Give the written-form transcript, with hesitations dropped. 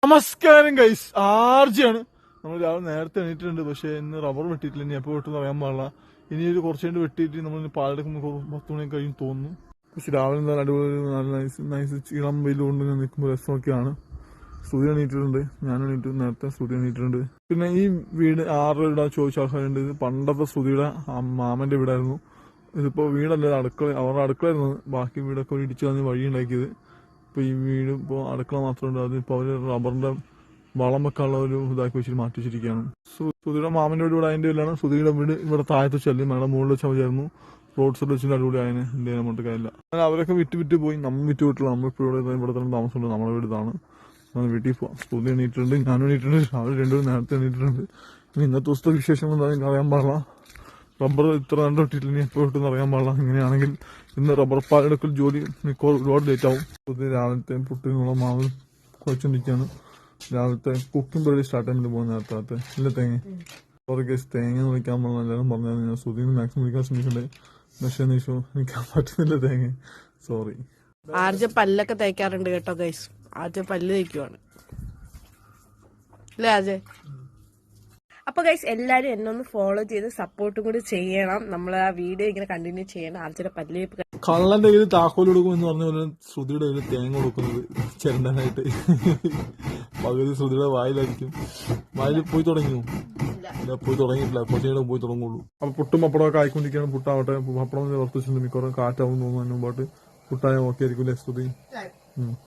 നമസ്കാരം ഗൈസ്, ആർജിയാണ്. നമ്മൾ രാവിലെ നേരത്തെ എണീറ്റിട്ടുണ്ട്. പക്ഷെ ഇന്ന് റബ്ബർ വെട്ടിയിട്ടില്ല. ഇനി എപ്പോൾ വെട്ടുമെന്ന് അറിയാൻ പാടില്ല. ഇനി ഒരു കുറച്ച് കഴിഞ്ഞ് വെട്ടിയിട്ട് നമ്മൾ പാലെടുക്കുമ്പോൾ 10 മണി കഴിയും തോന്നുന്നു. പക്ഷെ രാവിലെ എന്താ അടിപൊളി നല്ല നൈസ് ഇളം വെയിൽ കൊണ്ട് നിൽക്കുമ്പോൾ രസമൊക്കെയാണ്. സ്തുതി എണീറ്റിട്ടുണ്ട്, ഞാൻ എണീറ്റ് നേരത്തെ സ്തുതി എണീറ്റിട്ടുണ്ട്. പിന്നെ ഈ വീട് ആരുടെ വീടാ ചോദിച്ച ആൾക്കാരുണ്ട്. ഇത് പണ്ടത്തെ സ്തുതിയുടെ മാമന്റെ വീടായിരുന്നു. ഇതിപ്പോ വീടല്ല, അടുക്കള, അവരുടെ അടുക്കളയായിരുന്നു. ബാക്കി വീടൊക്കെ ഇടിച്ചു കളഞ്ഞ് വഴി ഉണ്ടാക്കിയത്. ഇപ്പൊ ഈ വീട് ഇപ്പോൾ അടുക്കള മാത്രമുണ്ട്. അതിപ്പോ അവര് റബ്ബറിന്റെ വളം വെക്കാനുള്ള ഒരു ഇതാക്കി വെച്ചിട്ട് മാറ്റി വെച്ചിരിക്കുകയാണ്. സുധിയുടെ മാമന്റെ വീട് ഇവിടെ അതിന്റെ വീടാണ്. സുധിയുടെ വീട് ഇവിടെ താഴത്ത് ചെല്ലും, മഴ മുകളിൽ വെച്ച് അവരായിരുന്നു. റോഡ് സൈഡ് വെച്ചിട്ട് അടിപൊളി ആയതിന് എന്റെ അങ്ങോട്ട് കാര്യമില്ല. അവരൊക്കെ വിറ്റ് പോയി, നമ്മൾ വിറ്റ് വിട്ടില്ല. നമ്മളിപ്പോൾ ഇവിടെ തന്നെ താമസമുണ്ട്. നമ്മുടെ വീട് ഇതാണ്. വീട്ടിൽ പോവാം. സ്തുതി എണീറ്റിട്ടുണ്ട്, ഞാനും എണീറ്റിട്ടുണ്ട്. രാവിലെ രണ്ടുപേരും നേരത്തെ എണീറ്റിട്ടുണ്ട്. ഇനി ഇന്നത്തെ ദിവസത്തെ വിശേഷം എന്താണെന്ന് അറിയാൻ പാടില്ല. റബ്ബർ ഇത്ര കണ്ടു കിട്ടിയിട്ടില്ല, ഇനി എപ്പോൾ കിട്ടുമെന്ന് അറിയാൻ പാടില്ല. ഇങ്ങനെയാണെങ്കിൽ ഇന്ന് റബ്ബർ പാലെടുക്കൽ ജോലി ഒരുപാട് ലേറ്റ് ആവും. പുതിയ രാവിലത്തെ പുട്ടിനുള്ള മാവ് കുഴച്ചോണ്ടിരിക്കുകയാണ്. രാവിലത്തെ കുക്കിംഗ് പരിപാടി സ്റ്റാർട്ട് ചെയ്യാൻ പോകുന്ന നേരത്തെ ഇല്ല തേങ്ങ തേങ്ങ വിളിക്കാൻ പറഞ്ഞ എല്ലാവരും പറഞ്ഞാൽ ഞാൻ സുധീന്ന് മാക്സിമം വിളിക്കാൻ ശ്രമിക്കണ്ടേ. പക്ഷേ എനിക്ക് പറ്റുന്നില്ല തേങ്ങ, സോറി. ആർജ പല്ലൊക്കെ തേക്കാറുണ്ട് കേട്ടോ ഗൈസ്. ആർജ പല്ല് തേക്കുവാണ് അല്ലേ ആർജ? അപ്പൊ ഗൈസ് എല്ലാരും എന്നെ ഒന്ന് ഫോളോ ചെയ്ത് സപ്പോർട്ടും കൂടി ചെയ്യണം. നമ്മൾ ആ വീഡിയോ ഇങ്ങനെ കണ്ടിന്യൂ ചെയ്യണം. ആർജയുടെ പല്ല് കള്ളന്റെ കയ്യിൽ താക്കോൽ കൊടുക്കും എന്ന് പറഞ്ഞ പോലെ ശ്രുതിയുടെ കയ്യിൽ തേങ്ങ കൊടുക്കുന്നത് ചെരണ്ടാനായിട്ട്. പകുതി ശ്രുതിയുടെ വായിലായിരിക്കും. വായിൽ പോയി തുടങ്ങിയോ? പോയി തുടങ്ങിയിട്ടില്ല, കുറച്ചുകൂടെ പോയി തുടങ്ങുള്ളൂ. അപ്പൊ പുട്ടും പപ്പടമൊക്കെ ആയിക്കൊണ്ടിരിക്കുകയാണ്. പുട്ടാവട്ടെ, പപ്പടം പുറത്ത് വെച്ചിട്ടുണ്ട്. മിക്കവാറും കാറ്റാവും തോന്നുന്നു. അതിന് മുമ്പായിട്ട് പുട്ടായ ഓക്കെ ആയിരിക്കും അല്ലേ ശ്രുതി?